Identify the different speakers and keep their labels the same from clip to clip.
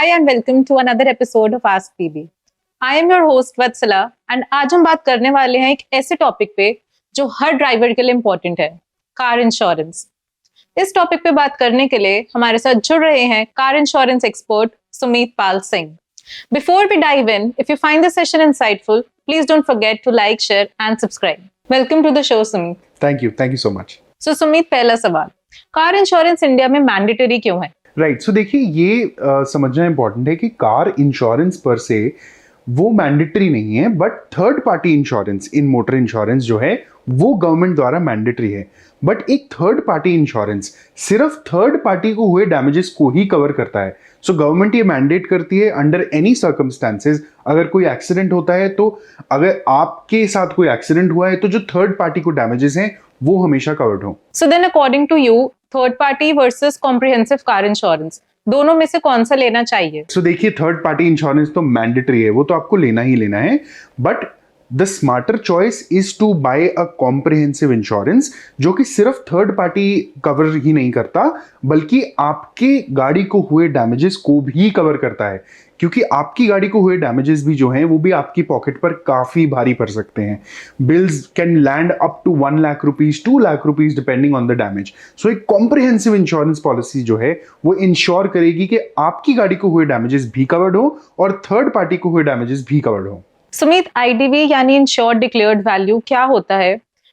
Speaker 1: Hi and welcome to another episode of Ask PB. I am your host Vatsala and आज हम बात करने वाले हैं एक ऐसे टॉपिक पे जो हर ड्राइवर के लिए इम्पोर्टेंट है, कार इंश्योरेंस। इस टॉपिक पे बात करने के लिए हमारे साथ जुड़ रहे हैं car insurance expert Sumeet Pal Singh. Before we dive in, if you find this session insightful, please don't forget to like, share and subscribe. Welcome to the show, Sumit.
Speaker 2: Thank you so much.
Speaker 1: So Sumit, पहला सवाल, car insurance India में mandatory क्यों है?
Speaker 2: Right so देखिए ये समझना important है कि कार इंश्योरेंस पर से वो मैंडेटरी नहीं है, but third party insurance in motor insurance जो है वो गवर्नमेंट द्वारा मैंडेटरी है। बट एक थर्ड पार्टी इंश्योरेंस सिर्फ थर्ड पार्टी को हुए डैमेजेस को ही कवर करता है। सो गवर्नमेंट ये मैंडेट करती है अंडर एनी सर्कमस्टेंसेज, अगर कोई एक्सीडेंट होता है तो अगर आपके साथ कोई एक्सीडेंट हुआ है तो जो थर्ड पार्टी को डैमेजेस हैं वो हमेशा कवर्ड हो।
Speaker 1: So then according to you, third party versus comprehensive car insurance, दोनों में से कौन सा लेना चाहिए?
Speaker 2: सो देखिए थर्ड पार्टी इंश्योरेंस तो मैंडेटरी है, वो तो आपको लेना ही लेना है, but the smarter choice is to buy a comprehensive insurance जो कि सिर्फ थर्ड पार्टी कवर ही नहीं करता बल्कि आपके गाड़ी को हुए डैमेजेस को भी कवर करता है, क्योंकि आपकी गाड़ी को हुए डैमेजेस भी जो हैं वो भी आपकी पॉकेट पर काफी भारी पड़ सकते हैं। Bills can land up to 1 lakh rupees 2 lakh rupees depending on the damage. So एक कॉम्प्रिहेंसिव इंश्योरेंस पॉलिसी जो है वो इंश्योर करेगी कि आपकी गाड़ी को हुए डैमेजेस भी कवर्ड हो और थर्ड पार्टी को हुए डैमेजेस भी कवर्ड हो।
Speaker 1: सुमित, आईडीवी यानी इंश्योर्ड डिक्लेयर्ड वैल्यू क्या होता है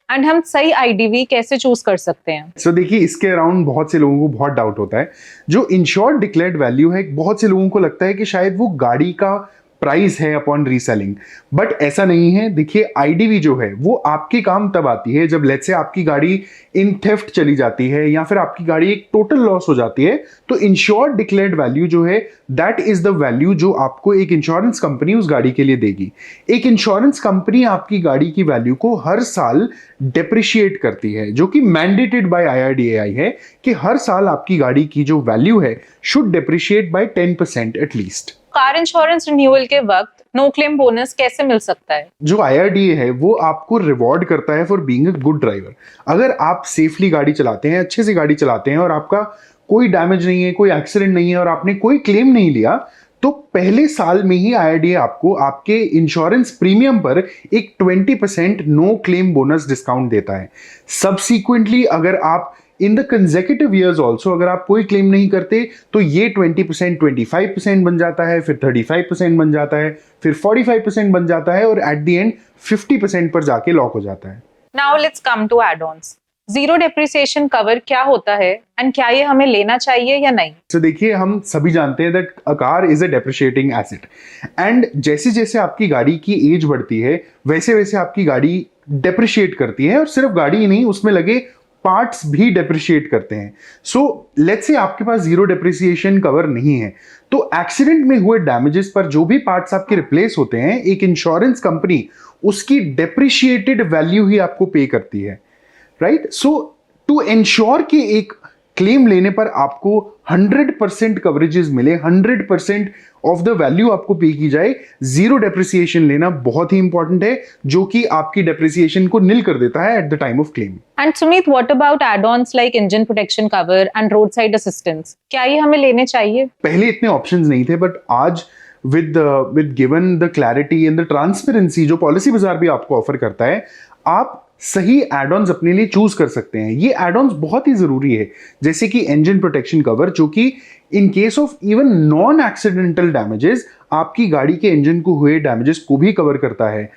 Speaker 1: एंड हम सही आईडीवी कैसे चूज कर सकते हैं?
Speaker 2: सो देखिए इसके अराउंड बहुत से लोगों को बहुत डाउट होता है। जो इंश्योर्ड डिक्लेयर्ड वैल्यू है, बहुत से लोगों को लगता है कि शायद वो गाड़ी का प्राइस है अपॉन रीसेलिंग, बट ऐसा नहीं है। देखिए आईडीवी जो है वो आपके काम तब आती है जब लेट्स से आपकी गाड़ी इन थेफ्ट चली जाती है या फिर आपकी गाड़ी एक टोटल लॉस हो जाती है, तो इंश्योर्ड डिक्लेयर्ड वैल्यू जो है दैट इज द वैल्यू जो आपको एक इंश्योरेंस कंपनी उस गाड़ी के लिए देगी। एक इंश्योरेंस कंपनी आपकी गाड़ी की वैल्यू को हर साल डेप्रिशिएट करती है, जो कि मैंडेटेड बाय IRDAI है कि हर साल आपकी गाड़ी की जो वैल्यू है should depreciate by 10% at least.
Speaker 1: Car insurance renewal के वक्त नो क्लेम बोनस कैसे मिल सकता है?
Speaker 2: जो IRDA है वो आपको रिवॉर्ड करता है for being a good driver. अगर आप सेफली गाड़ी चलाते हैं, अच्छे से गाड़ी चलाते हैं और आपका कोई डैमेज नहीं है, कोई एक्सीडेंट नहीं है और आपने कोई क्लेम नहीं लिया, तो पहले साल में ही IRDA आपको आपके इंश्योरेंस प्रीमियम पर एक 20% नो क्लेम बोनस डिस्काउंट देता है। सब्सिक्वेंटली अगर आप in the consecutive years also अगर आप कोई क्लेम नहीं करते तो ये 20% 25% बन जाता है, फिर 35% बन जाता है, फिर 45% बन जाता है और एट द एंड 50% पर जाके लॉक हो जाता है।
Speaker 1: Now let's come to add-ons. Zero depreciation cover क्या होता है एंड क्या ये हमें लेना चाहिए या नहीं?
Speaker 2: तो देखिए हम सभी जानते हैं that a car is a depreciating asset and जैसे जैसे आपकी गाड़ी की एज बढ़ती है वैसे वैसे आपकी गाड़ी डेप्रिशिएट करती है, और सिर्फ गाड़ी ही नहीं उसमें लगे पार्ट्स भी डेप्रिशिएट करते हैं। सो लेट्स से आपके पास जीरो डेप्रिसिएशन कवर नहीं है तो एक्सीडेंट में हुए डैमेजेस पर जो भी पार्ट्स आपके रिप्लेस होते हैं एक इंश्योरेंस कंपनी उसकी डेप्रिशिएटेड वैल्यू ही आपको पे करती है, राइट? सो टू एंश्योर कि एक क्लेम लेने पर आपको 100% कवरेजेस मिले, 100% ऑफ द वैल्यू आपको पे की जाए, जीरो डेप्रिसिएशन लेना बहुत ही इंपॉर्टेंट है जो कि आपकी डेप्रिसिएशन को निल कर देता है at the time of claim.
Speaker 1: And Sumit, what about add-ons like engine protection cover and road side assistance, क्या ये हमें लेने चाहिए?
Speaker 2: पहले इतने ऑप्शंस नहीं थे, बट आज with given the clarity and the transparency जो पॉलिसी बाजार भी आपको ऑफर करता है, आप सही एड-ऑन्स अपने लिए चूज कर सकते हैं। ये एड-ऑन्स बहुत ही जरूरी है, जैसे कि इंजन प्रोटेक्शन कवर जो कि in case of even non accidental damages आपकी गाड़ी के इंजन को हुए डैमेजेस को भी कवर करता है।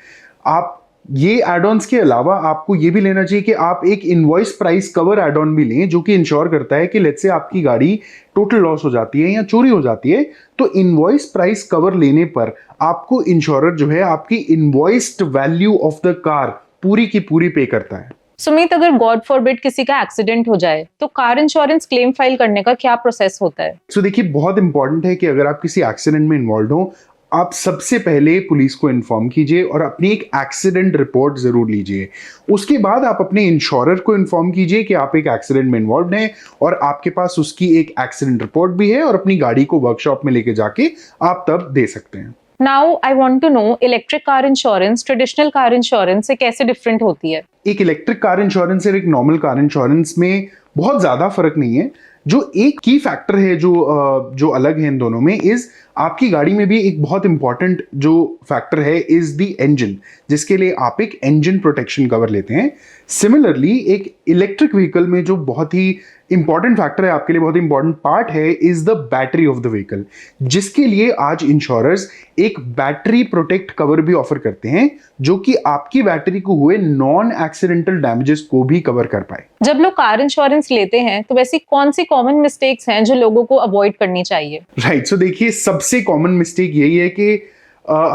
Speaker 2: आप ये एड-ऑन्स के अलावा आपको ये भी लेना चाहिए कि आप एक इनवॉइस प्राइस कवर एड-ऑन भी लें जो कि इंश्योर करता है कि लेट्स से आपकी गाड़ी टोटल लॉस हो जाती है या चोरी हो जाती है तो इनवॉइस प्राइस कवर लेने पर आपको इंश्योरर जो है आपकी invoiced value of the car पूरी की पूरी पे करता है।
Speaker 1: सुमित, अगर गॉड फॉरबिड किसी का एक्सीडेंट हो जाए तो कार इंश्योरेंस क्लेम फाइल करने का क्या प्रोसेस होता है?
Speaker 2: सो देखिए बहुत इंपॉर्टेंट है कि अगर आप किसी एक्सीडेंट में इन्वॉल्व हो आप सबसे पहले पुलिस को इन्फॉर्म कीजिए और अपनी एक एक्सीडेंट रिपोर्ट जरूर लीजिए। उसके बाद आप अपने इंश्योरर को इन्फॉर्म कीजिए कि आप एक एक्सीडेंट में इन्वॉल्व हैं और आपके पास उसकी एक एक्सीडेंट रिपोर्ट भी है और अपनी गाड़ी को वर्कशॉप में लेके जाके आप तब दे सकते हैं।
Speaker 1: Now I want to know, electric car insurance traditional car insurance से कैसे डिफरेंट होती है?
Speaker 2: एक इलेक्ट्रिक कार इंश्योरेंस और एक नॉर्मल कार इंश्योरेंस में बहुत ज्यादा फर्क नहीं है। जो एक की फैक्टर है जो अलग है इन दोनों में इज आपकी गाड़ी में भी एक बहुत इंपॉर्टेंट जो फैक्टर है इज द इंजन, जिसके लिए आप एक इंजन प्रोटेक्शन कवर लेते हैं। सिमिलरली एक इलेक्ट्रिक व्हीकल में जो बहुत ही इंपॉर्टेंट फैक्टर है आपके लिए, बहुत इंपॉर्टेंट पार्ट है is the battery of the vehicle, जिसके लिए आज इंश्योरर्स एक बैटरी प्रोटेक्ट कवर भी ऑफर करते हैं जो कि आपकी बैटरी को हुए नॉन एक्सीडेंटल डैमेजेस को भी कवर कर पाए।
Speaker 1: जब लोग कार इंश्योरेंस लेते हैं तो वैसी कौन सी कॉमन मिस्टेक्स हैं जो लोगों को अवॉइड करनी चाहिए?
Speaker 2: राइट, सो देखिए सबसे कॉमन मिस्टेक यही है कि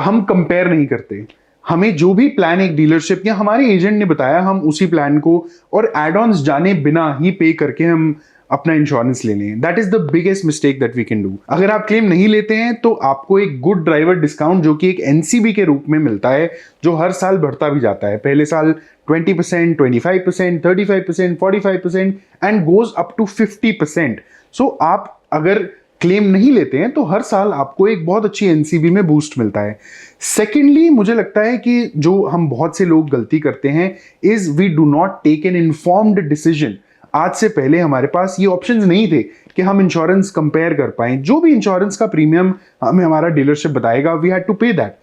Speaker 2: हम कंपेयर नहीं करते। हमें जो भी प्लान एक डीलरशिप या हमारे एजेंट ने बताया हम उसी प्लान को और एड ऑन्स जाने बिना ही पे करके हम अपना इंश्योरेंस ले लें। That is the biggest mistake that we can do. अगर आप क्लेम नहीं लेते हैं तो आपको एक गुड ड्राइवर डिस्काउंट जो कि एक एनसीबी के रूप में मिलता है, जो हर साल बढ़ता भी जाता है। पहले साल 20%, 25%, 35%, 45% एंड गोज अप टू 50%। सो आप अगर क्लेम नहीं लेते हैं तो हर साल आपको एक बहुत अच्छी एनसीबी में बूस्ट मिलता है। सेकेंडली, मुझे लगता है कि जो हम बहुत से लोग गलती करते हैं is we do not take an informed decision. आज से पहले हमारे पास ये ऑप्शंस नहीं थे कि हम इंश्योरेंस कंपेयर कर पाएं। जो भी इंश्योरेंस का प्रीमियम हमें हमारा डीलरशिप बताएगा वी हैड टू पे दैट।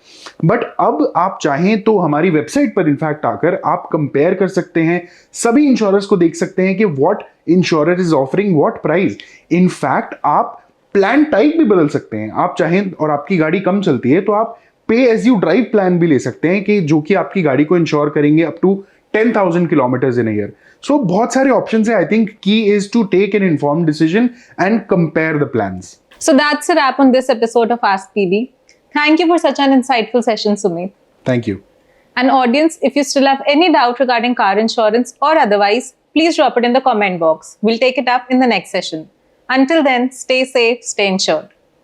Speaker 2: बट अब आप चाहें तो हमारी वेबसाइट पर इनफैक्ट आकर आप कंपेयर कर सकते हैं, सभी इंश्योरेंस को देख सकते हैं कि what insurer is offering what price. In fact आप प्लान टाइप भी बदल सकते हैं। आप चाहें और आपकी गाड़ी कम चलती है तो आप पे एज यू ड्राइव प्लान भी ले सकते हैं कि जो कि आपकी गाड़ी को इंश्योर करेंगे up to 10,000 kilometres in year. So बहुत सारे ऑप्शंस है। आई थिंक की is to take an informed decision and compare the plans.
Speaker 1: So that's a wrap on this episode of Ask PB. Thank you for such an insightful session, Sumit.
Speaker 2: Thank you.
Speaker 1: And audience, if you still have any doubt regarding car insurance or otherwise, please drop it in the comment box. We'll take it up in the next session. Until then, stay safe, stay insured.